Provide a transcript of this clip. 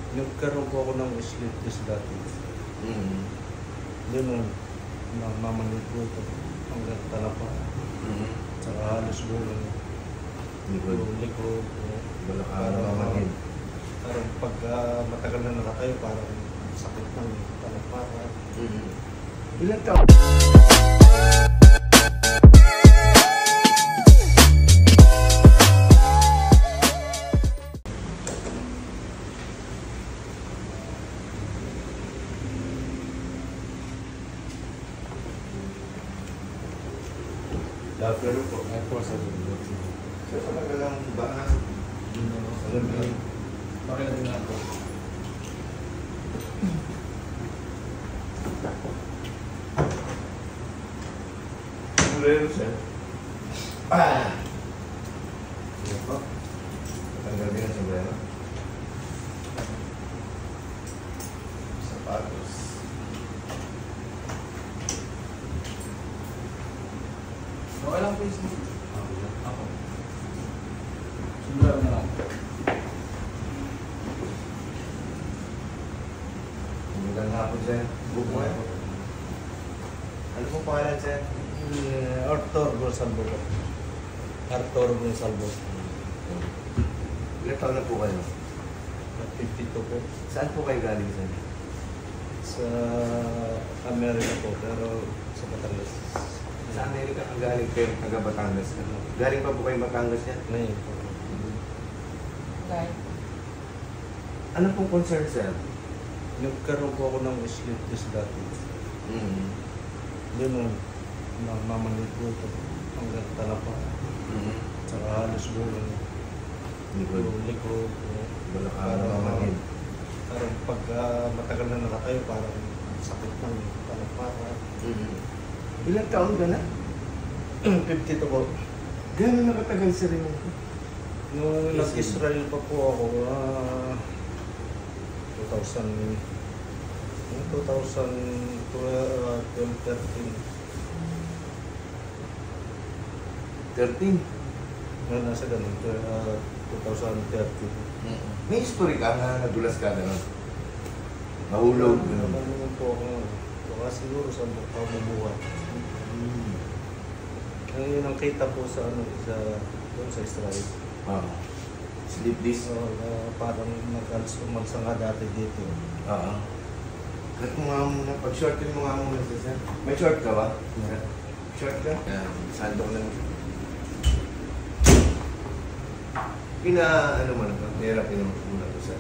Nagkaroon po ako ng sleep disc dati. Mm. Yun ang namamanid ko ito hanggang talapa. Mm. Saka halos buong likod. Balakang naman. Parang pagka matagal na nakatayo, parang sakit ng talapa. Mm. Ilan taon? Pero po, Ito sa likod. so talagang baka Alam mo yun. Pakilatin nga ako. Mulero siya. Ah! Sige po. Matanggal din ang sombrero. Sapatos. Okay lang po yung ako. Sumula na lang. Magandang hapon, sir. Book mo eh. Ano po pangalan, sir? Arthur Gonsalvo. Arthur Gonsalvo. Ilan taon na po kayo? 52 po. Saan po kayo galing, sir? Sa Amerika po, pero sa Batangas. Sa Amerika ang galing kayo, taga Batangas. Galing pa po kayo Batangas yan? Ngayon po. Ano pong concern, sir? Nagkaroon po ako ng sleep disc dati. Mm. Yun ang namamanid ko ito hanggang talapa. Mm. Saka halos buong likod. Balakang naman. Parang pagka matagal na nakatayo, parang sakit ng talapa. Mm. Ilan taon ka na? 52 po. Gano'n nakatagal sir yung... Nung nag-Israel pa po ako, 2013. 13? Nasa ganun, 2013. May history ka na nadulas ka na nun? Nahulog? Naman po ako, baka siguro sa pamumuhay. Yun ang kita po sa doon sa Israel. Oo. Sleep disc? So, parang nag-alsa nga dati dito. Oo. Cut mo nga muna. Pag-shortin mo nga muna sir. May short ka ba? Yeah. Short ka? Yan. Sando ko lang. Ano mo na ito? Hirapin mo muna ito sir.